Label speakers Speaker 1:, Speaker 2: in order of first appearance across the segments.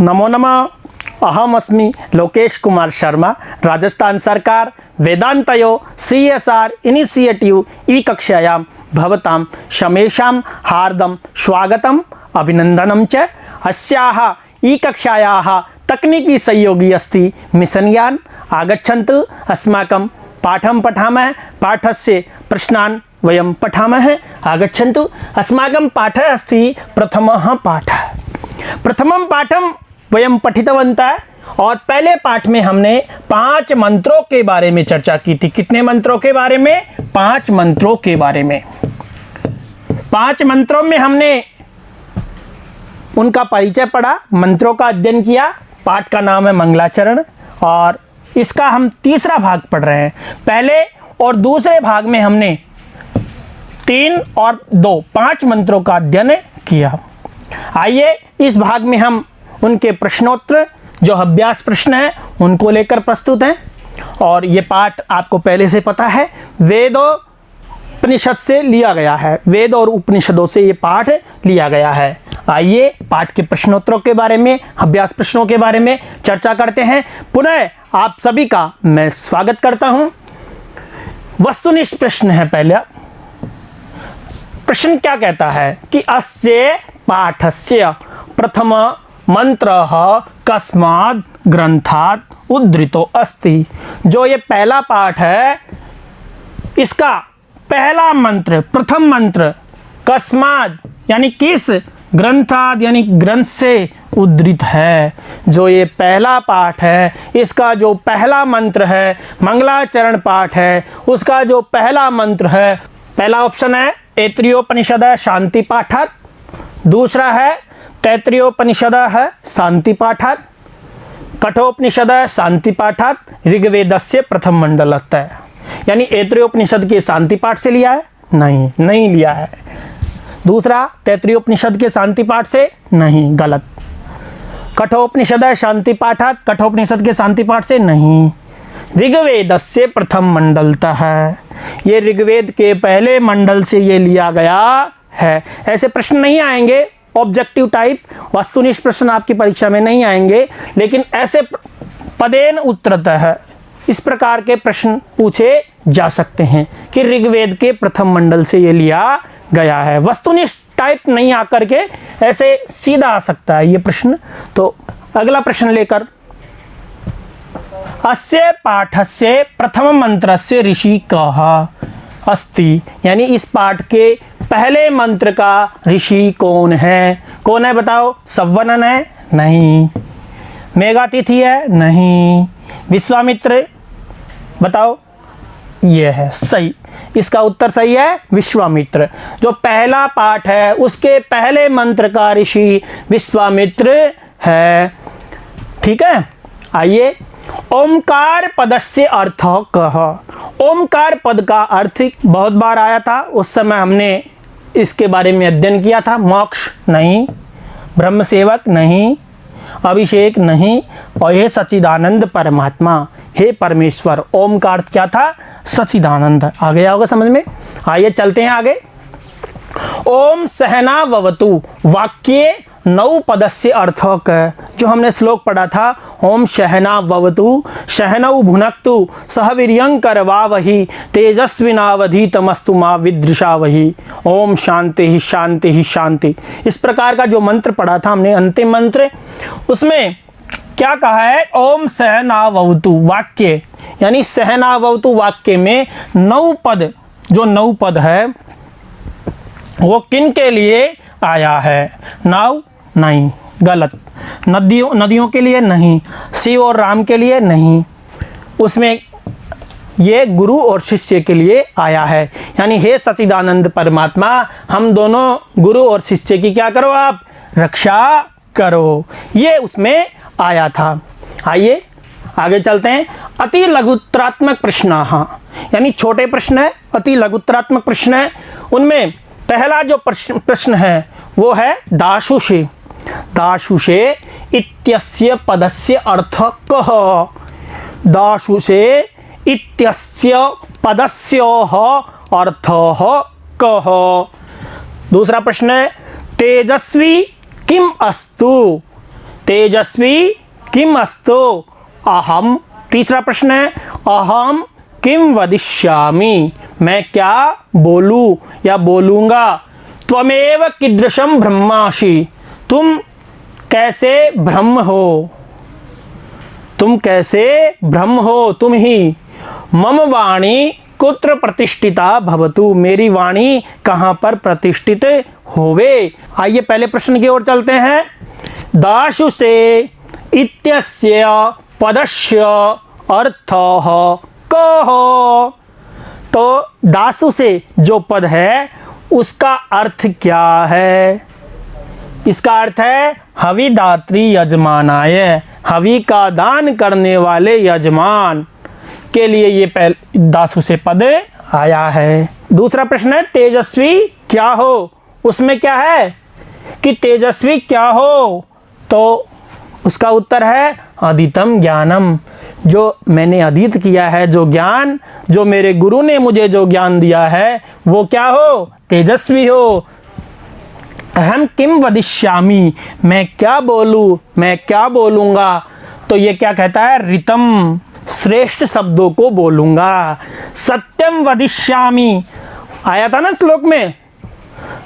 Speaker 1: नमो नमः। अहम अस्मि लोकेश कुमार शर्मा। राजस्थान सरकार वेदांतयो CSR इनिशिएटिव ई कक्षायां भवतां शमेषां हार्दं स्वागतम् अभिनन्दनं च। अस्याः ई कक्षायाः तकनीकी सहयोगी अस्ति मिशन यान। आगच्छन्तु अस्माकं पाठं पठामः। पाठस्य प्रश्नान् वयं पठामः। आगच्छन्तु। अस्माकं पाठः अस्ति प्रथमः पाठः। प्रथमं पाठं वयं पठितवन्तः और पहले पाठ में हमने 5 मंत्रों के बारे में चर्चा की थी। कितने मंत्रों के बारे में? 5 मंत्रों के बारे में। 5 मंत्रों में हमने उनका परिचय पढ़ा, मंत्रों का अध्ययन किया। पाठ का नाम है मंगलाचरण और इसका हम तीसरा भाग पढ़ रहे हैं। पहले और दूसरे भाग में हमने 3 और 2 5 मंत्रों का अध्ययन किया। आइए इस भाग में हम उनके प्रश्नोत्तर जो अभ्यास प्रश्न है उनको लेकर प्रस्तुत हैं। और ये पाठ आपको पहले से पता है, वेद और उपनिषद से लिया गया है। वेद और उपनिषदों से ये पाठ लिया गया है। आइए पाठ के प्रश्नोत्तरों के बारे में, अभ्यास प्रश्नों के बारे में चर्चा करते हैं। पुनः आप सभी का मैं स्वागत करता हूं। वस्तुनिष्ठ प्रश्न है पहला प्रश्न। क्या कहता है कि अस्य पाठस्य प्रथम मंत्रः कस्मात् ग्रंथात् उद्धृतो अस्ति। जो ये पहला पाठ है इसका पहला मंत्र, प्रथम मंत्र कस्मात् यानी किस, ग्रंथात् यानी ग्रंथ से उद्धृत है। जो ये पहला पाठ है इसका जो पहला मंत्र है, मंगलाचरण पाठ है, उसका जो पहला मंत्र है, पहला ऑप्शन है ऐत्रेयोपनिषद शांति पाठात्, दूसरा है तैत्तिरीयोपनिषद है शांति पाठात्, कठोपनिषद शांति पाठात्, ऋग्वेदस्य प्रथम मंडलत है। यानी ऐत्रेयोपनिषद के शांति पाठ से लिया है? नहीं लिया है। दूसरा तैत्तिरीयोपनिषद के शांति पाठ से? नहीं, गलत। कठोपनिषद शांति पाठात्, कठोपनिषद के शांति पाठ से? नहीं। ऋग्वेदस्य प्रथम मंडलतः है, ये ऋग्वेद के पहले मंडल से ये लिया गया है। ऐसे प्रश्न नहीं आएंगे ऑब्जेक्टिव टाइप, वस्तुनिष्ठ प्रश्न आपकी परीक्षा में नहीं आएंगे, लेकिन ऐसे पदेन उत्तरतः इस प्रकार के प्रश्न पूछे जा सकते हैं कि ऋग्वेद के प्रथम मंडल से ये लिया गया है। वस्तुनिष्ठ टाइप नहीं आकर के ऐसे सीधा आ सकता है ये प्रश्न। तो अगला प्रश्न लेकर, अस्य पाठस्य प्रथम मंत्रस्य ऋषि कः अस्ति। यानी इस पाठ के पहले मंत्र का ऋषि कौन है? कौन है बताओ? सवनन है? नहीं। मेघातिथि है? नहीं। विश्वामित्र? बताओ। ये है सही, इसका उत्तर सही है विश्वामित्र। जो पहला पाठ है उसके पहले मंत्र का ऋषि विश्वामित्र है। ठीक है। आइए, ओमकार पदस्य अर्थ कः। ओमकार पद का अर्थ बहुत बार आया था, उस समय हमने इसके बारे में अध्ययन किया था। मोक्ष नहीं, ब्रह्म सेवक नहीं, अभिषेक नहीं, और ये सच्चिदानंद परमात्मा, हे परमेश्वर। ओमकार क्या था? सच्चिदानंद। आ गया होगा समझ में। आइए चलते हैं आगे। ओम सहना भवतु वाक्य 9 पदस्य अर्थ क। जो हमने श्लोक पढ़ा था, ओम सहना भवतु सहनौ भुनक्तु सह वीर्यं करवावहि तेजस्विनावधीतमस्तु मा विद्विषावहि ओम शांति ही शांति ही शांति। इस प्रकार का जो मंत्र पढ़ा था हमने, अंतिम मंत्र, उसमें क्या कहा है? ओम सहना भवतु वाक्य, यानी सहना भवतु वाक्य में 9 पद, जो 9 पद है वो किन के लिए आया है? नाव? नहीं, गलत। नदियों के लिए नहीं, शिव और राम के लिए नहीं, उसमें ये गुरु और शिष्य के लिए आया है। यानी हे सच्चिदानंद परमात्मा, हम दोनों गुरु और शिष्य की क्या करो? आप रक्षा करो। ये उसमें आया था। आइए आगे चलते हैं। अति लघुत्तरात्मक प्रश्न, यानी छोटे प्रश्न है, अति लघुत्तरात्मक प्रश्न है। उनमें पहला जो प्रश्न है वो है दाशुषे। दाशुषे इत्यस्य पदस्य अर्थ कः। दाशुषे इत्यस्य पदस्योः अर्थः कः। दूसरा प्रश्न है तेजस्वी किम अस्तु। तेजस्वी किम अस्तो अहम। तीसरा प्रश्न है अहम किम वदिष्यामि, मैं क्या बोलूं या बोलूंगा। त्वमेव कीदृशम ब्रह्मासि, तुम कैसे ब्रह्म हो, तुम कैसे ब्रह्म हो, तुम ही। मम वाणी कुत्र प्रतिष्ठिता भवतु, मेरी वाणी कहाँ पर प्रतिष्ठित होवे। आइए पहले प्रश्न की ओर चलते हैं। दाशु से इत्यस्य पदस्य अर्थः कः। तो दासु से जो पद है उसका अर्थ क्या है। इसका अर्थ है हविदात्री यजमानाय, हवि का दान करने वाले यजमान के लिए ये दासु से पद आया है। दूसरा प्रश्न है तेजस्वी क्या हो, उसमें क्या है कि तेजस्वी क्या हो, तो उसका उत्तर है अधीतम ज्ञानम, जो मैंने अधीत किया है, जो ज्ञान, जो मेरे गुरु ने मुझे जो ज्ञान दिया है वो क्या हो, तेजस्वी हो। अहम किम वदिष्यामि, मैं क्या बोलूं, मैं क्या बोलूंगा। तो ये क्या कहता है, ऋतम, श्रेष्ठ शब्दों को बोलूंगा। सत्यम वदिष्यामि आया था ना श्लोक में,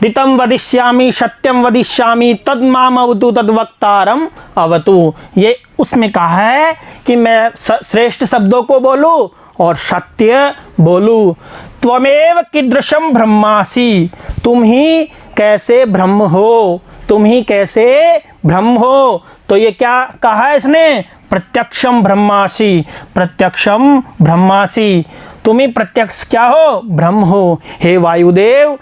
Speaker 1: ऋतम वदिष्यामि सत्यम वदिष्यामि तद माम अवतु तद वक्तारम अवतु। ये उसमें कहा है कि मैं श्रेष्ठ शब्दों को बोलूं और सत्य बोलूं। त्वमेव कीदृशम ब्रह्मासि, तुम ही कैसे ब्रह्म हो, तुम ही कैसे ब्रह्म हो। तो ये क्या कहा है इसने, प्रत्यक्षम ब्रह्मासि, प्रत्यक्षम ब्रह्मासि, तुम ही प्रत्यक्ष क्या हो, ब्रह्म हो। हे वायुदेव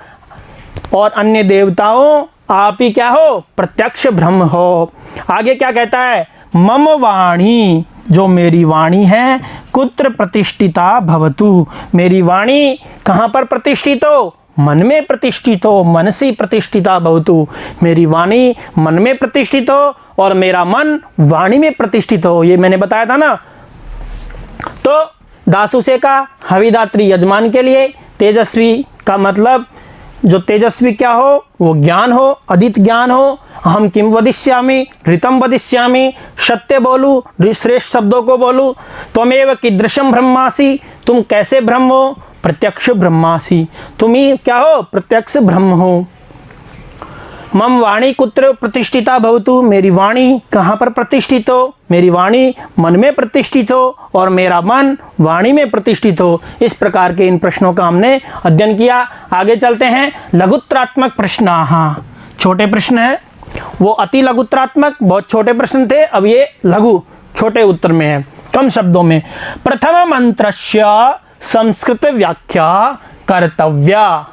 Speaker 1: और अन्य देवताओं, आप ही क्या हो, प्रत्यक्ष ब्रह्म हो। आगे क्या कहता है, मम वाणी, जो मेरी वाणी है, कुत्र प्रतिष्ठिता भवतु, मेरी वाणी कहाँ पर प्रतिष्ठित हो, मन में प्रतिष्ठित हो, मनसी प्रतिष्ठिता भवतु, मेरी वाणी मन में प्रतिष्ठित हो और मेरा मन वाणी में प्रतिष्ठित हो। ये मैंने बताया था ना। तो दासुसे का हविदात्री यजमान के लिए, तेजस्वी का मतलब जो तेजस्वी क्या हो, वो ज्ञान हो, अदित ज्ञान हो। हम किम वदिष्यामि, ऋतम वदिष्यामि, सत्य बोलूं, श्रेष्ठ शब्दों को बोलूं। त्वमेव कीदृशम ब्रह्मासि, तुम कैसे ब्रह्म हो, प्रत्यक्ष ब्रह्मासि, तुम ही क्या हो, प्रत्यक्ष ब्रह्म हो। मम वाणी कुत्र प्रतिष्ठिता भवतु, मेरी वाणी कहाँ पर प्रतिष्ठित हो, मेरी वाणी मन में प्रतिष्ठित हो और मेरा मन वाणी में प्रतिष्ठित हो। इस प्रकार के इन प्रश्नों का हमने अध्ययन किया। आगे चलते हैं। लघुत्तरात्मक प्रश्न, हाँ छोटे प्रश्न है, वो अति लघुत्तरात्मक बहुत छोटे प्रश्न थे, अब ये लघु छोटे उत्तर में है, कम शब्दों में। प्रथम मंत्रस्य संस्कृत व्याख्या कर्तव्या,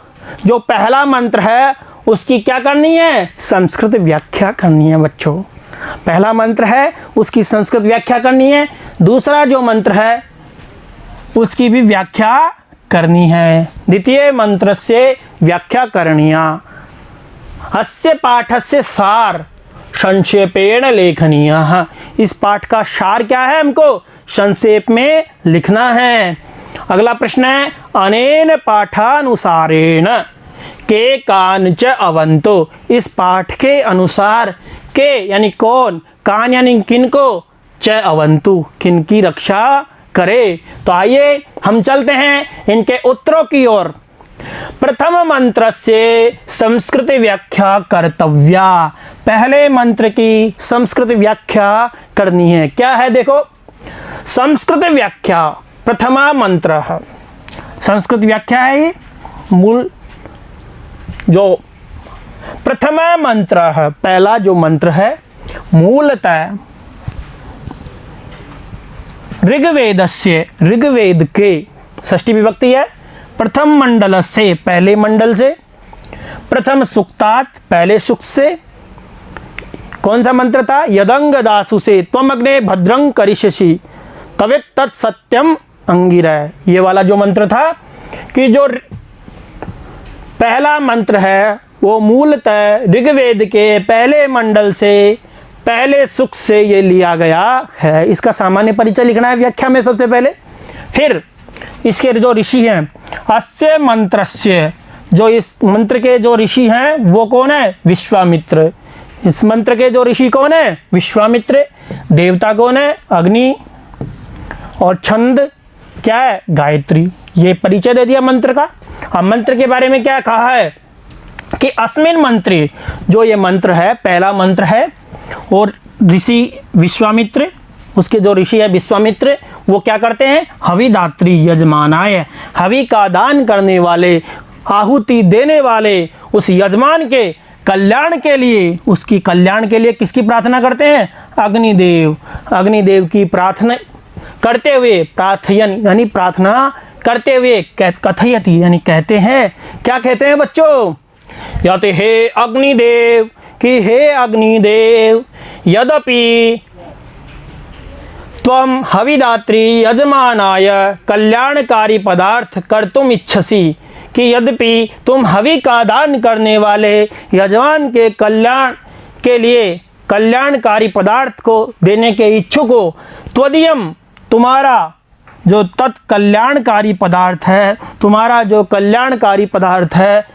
Speaker 1: जो पहला मंत्र है उसकी क्या करनी है, संस्कृत व्याख्या करनी है बच्चों। पहला मंत्र है उसकी संस्कृत व्याख्या करनी है, दूसरा जो मंत्र है उसकी भी व्याख्या करनी है। द्वितीय मंत्र से व्याख्या करणीया। अस्य पाठस्य सार संक्षेपेण लेखनीय, इस पाठ का सार क्या है, हमको संक्षेप में लिखना है। अगला प्रश्न है अनेन पाठानुसारेण के कान च अवंतो, इस पाठ के अनुसार के यानी कौन, कान यानी किनको, च अवंतु किन की रक्षा करे। तो आइए हम चलते हैं इनके उत्तरों की ओर। प्रथम मंत्र से संस्कृत व्याख्या कर्तव्या, पहले मंत्र की संस्कृत व्याख्या करनी है। क्या है देखो, संस्कृत व्याख्या प्रथमा मंत्र है, संस्कृत व्याख्या है ये मूल जो प्रथमा मंत्र है, पहला जो मंत्र है मूलतः ऋग्वेदस्य, ऋग्वेद के षष्ठी विभक्ति है, प्रथम मंडल से पहले मंडल से, प्रथम सुक्तात पहले सुक्त से। कौन सा मंत्र था, यदंग दासु से त्वम अग्ने भद्रं करिष्यसि तवेत् तत् सत्यम अंगिरः, ये वाला जो मंत्र था कि जो पहला मंत्र है वो मूलतः ऋग्वेद के पहले मंडल से पहले सुक्त से ये लिया गया है। इसका सामान्य परिचय लिखना है व्याख्या में सबसे पहले। फिर इसके जो ऋषि हैं, अस्य मंत्रस्य, जो इस मंत्र के जो ऋषि हैं वो कौन है, विश्वामित्र। इस मंत्र के जो ऋषि कौन है? विश्वामित्र। देवता कौन है? अग्नि। और छंद क्या है? गायत्री। ये परिचय दे दिया मंत्र का। अब मंत्र के बारे में क्या कहा है कि अस्मिन मंत्रे, जो ये मंत्र है पहला मंत्र है, और ऋषि विश्वामित्र, उसके जो ऋषि है विश्वामित्र, वो क्या करते हैं? हविदात्री यजमानाय, हवि का दान करने वाले, आहुति देने वाले उस यजमान के कल्याण के लिए, उसकी कल्याण के लिए किसकी प्रार्थना करते हैं? अग्निदेव। अग्निदेव की प्रार्थना करते हुए, प्रार्थयन यानी प्रार्थना करते हुए, कथयति यानी कहते हैं। क्या कहते हैं बच्चों? यत हे अग्निदेव, कि हे अग्निदेव, यद्यपि त्वं हविदात्री यजमानाय कल्याणकारी पदार्थ कर्तुम इच्छसि, कि यद्यपि तुम हवि का दान करने वाले यजमान के कल्याण के लिए कल्याणकारी पदार्थ को देने के इच्छुक हो, त्वदीयम, तुम्हारा जो तत्कल्याणकारी पदार्थ है, तुम्हारा जो कल्याणकारी पदार्थ है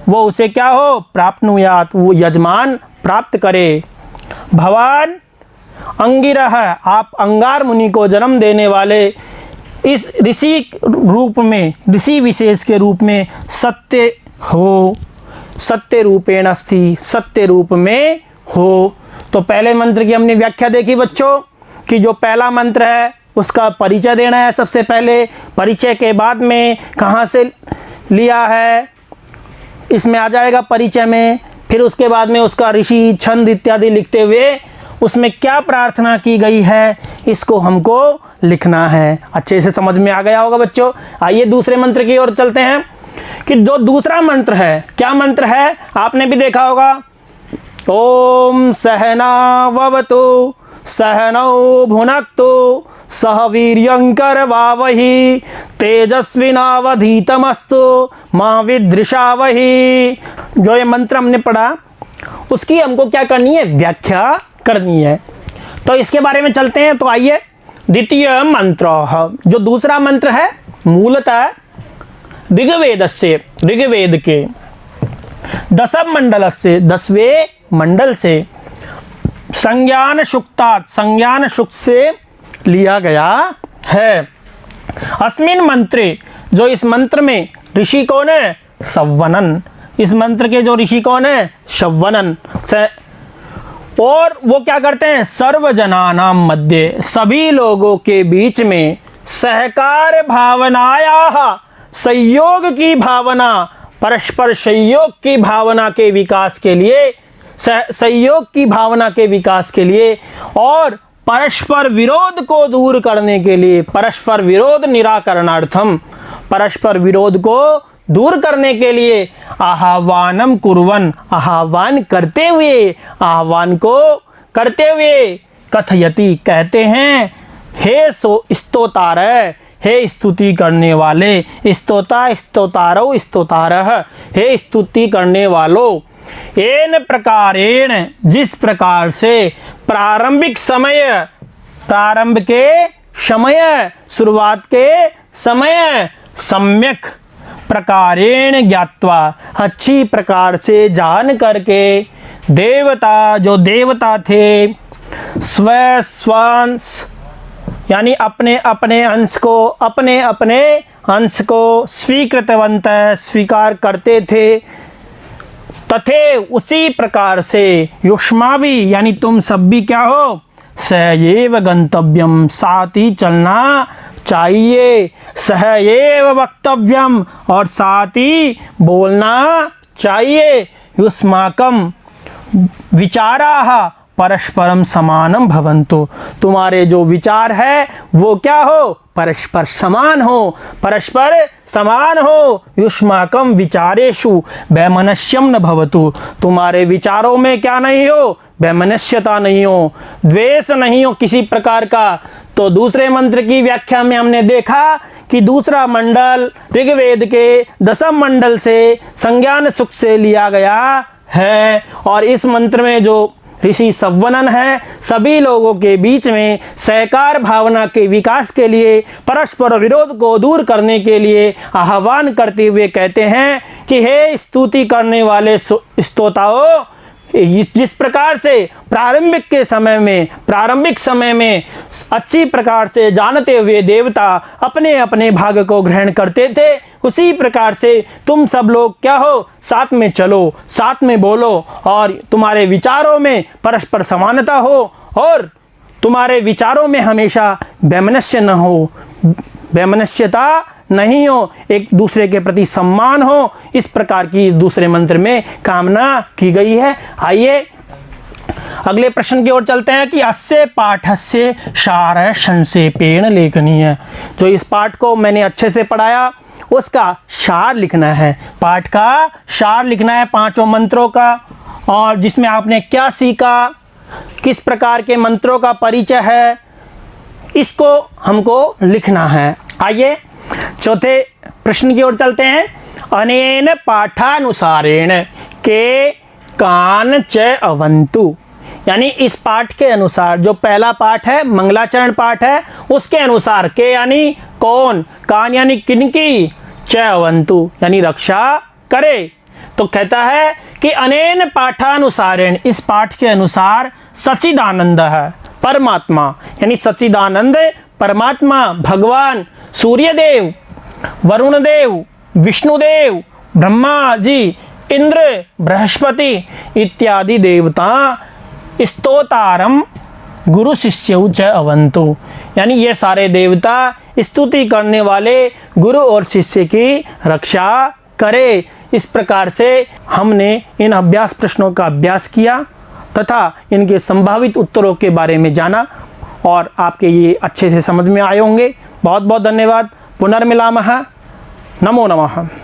Speaker 1: वो उसे क्या हो? प्राप्नुयात, वो यजमान प्राप्त करे। भवान अंगिरह, आप अंगार मुनि को जन्म देने वाले इस ऋषि रूप में, ऋषि विशेष के रूप में सत्य हो, सत्य रूपेण अस्ति, सत्य रूप में हो। तो पहले मंत्र की हमने व्याख्या देखी बच्चों, कि जो पहला मंत्र है उसका परिचय देना है सबसे पहले। परिचय के बाद में कहाँ से लिया है इसमें आ जाएगा परिचय में। फिर उसके बाद में उसका ऋषि, छंद इत्यादि लिखते हुए उसमें क्या प्रार्थना की गई है इसको हमको लिखना है। अच्छे से समझ में आ गया होगा बच्चों। आइए दूसरे मंत्र की ओर चलते हैं, कि जो दूसरा मंत्र है, क्या मंत्र है? आपने भी देखा होगा। ओम सहनाववतु सहनौ भुनक्तु सह वीर्यंकरवावहि तेजस्विनावधीतमस्तु मा विद्विषावहि। जो ये मंत्र हमने पढ़ा उसकी हमको क्या करनी है? व्याख्या करनी है। तो इसके बारे में चलते हैं। तो आइए, द्वितीय मंत्र, जो दूसरा मंत्र है मूलतः ऋग्वेद से, ऋग्वेद के दशम मंडल से, 10वें मंडल से, संज्ञान शुक्तात्, संज्ञान शुक्त से लिया गया है। अस्मिन मंत्रे, जो इस मंत्र में ऋषि कौन है? सव्वनन। इस मंत्र के जो ऋषि कौन है? सव्वनन। और वो क्या करते हैं? सर्वजनानां मध्य, सभी लोगों के बीच में सहकार भावनाया, सहयोग की भावना, परस्पर सहयोग की भावना के विकास के लिए, सहयोग की भावना के विकास के लिए, और परस्पर विरोध को दूर करने के लिए, परस्पर विरोध निराकरणार्थम, परस्पर विरोध को दूर करने के लिए आह्वानम कुर्वन, आह्वान करते हुए, आह्वान को करते हुए, कथयति कहते हैं, हे स्तोतार, हे स्तुति करने वाले, स्तोता स्तोतारो स्तोतारः, हे स्तुति करने वालों, एन प्रकारेण, जिस प्रकार से, प्रारंभिक समय, प्रारंभ के समय, शुरुआत के समय, सम्यक प्रकारेण ज्ञात्वा, अच्छी प्रकार से जान करके, देवता, जो देवता थे, स्वांश यानी अपने अपने अंश को, अपने अपने अंश को स्वीकृतवंत, स्वीकार करते थे, तथे उसी प्रकार से युष्माभि यानी तुम सब भी क्या हो? सहएव गंतव्यम, साथ ही चलना चाहिए, सहएव वक्तव्यम, और साथ ही बोलना चाहिए। युष्माकम विचाराः परस्परम समानम भवन्तु, तुम्हारे जो विचार है वो क्या हो? परस्पर समान हो, परस्पर समान हो। युष्माकम विचारेषु वैमनस्यम न भवतु, तुम्हारे विचारों में क्या नहीं हो? वैमनस्यता नहीं हो, द्वेष नहीं हो किसी प्रकार का। तो दूसरे मंत्र की व्याख्या में हमने देखा कि दूसरा मंडल ऋग्वेद के दशम मंडल से संज्ञान सुख से लिया गया है, और इस मंत्र में जो ऋषि सव्वनन है, सभी लोगों के बीच में सहकार भावना के विकास के लिए, परस्पर विरोध को दूर करने के लिए आह्वान करते हुए कहते हैं कि हे स्तुति करने वाले स्तोताओं, जिस प्रकार से प्रारंभिक समय में अच्छी प्रकार से जानते हुए देवता अपने अपने भाग को ग्रहण करते थे, उसी प्रकार से तुम सब लोग क्या हो, साथ में चलो, साथ में बोलो और तुम्हारे विचारों में परस्पर समानता हो और तुम्हारे विचारों में हमेशा वैमनस्य न हो, वैमनस्यता नहीं हो, एक दूसरे के प्रति सम्मान हो। इस प्रकार की दूसरे मंत्र में कामना की गई है। आइए अगले प्रश्न की ओर चलते हैं कि अस्य पाठस्य सार संक्षेपेण लेखनीय। जो इस पाठ को मैंने अच्छे से पढ़ाया उसका सार लिखना है, पाठ का सार लिखना है 5 मंत्रों का, और जिसमें आपने क्या सीखा, किस प्रकार के मंत्रों का परिचय है, इसको हमको लिखना है। आइए चौथे प्रश्न की ओर चलते हैं। अनेन पाठानुसारेण के कान च अवन्तु, यानी इस पाठ के अनुसार, जो पहला पाठ है मंगलाचरण पाठ है, उसके अनुसार के यानी कौन, कान यानी किनकी, च अवन्तु यानी रक्षा करे। तो कहता है कि अनेन पाठानुसारेण, इस पाठ के अनुसार सच्चिदानंद है परमात्मा, यानी सच्चिदानंद परमात्मा भगवान सूर्यदेव, वरुणदेव, विष्णुदेव, ब्रह्मा जी, इंद्र, बृहस्पति इत्यादि देवता स्तोतारम गुरु शिष्यौ च अवन्तु, यानी ये सारे देवता स्तुति करने वाले गुरु और शिष्य की रक्षा करे। इस प्रकार से हमने इन अभ्यास प्रश्नों का अभ्यास किया तथा इनके संभावित उत्तरों के बारे में जाना और आपके ये अच्छे से समझ में आए होंगे। बहुत बहुत धन्यवाद। पुनर्मिलामः। नमो नमः।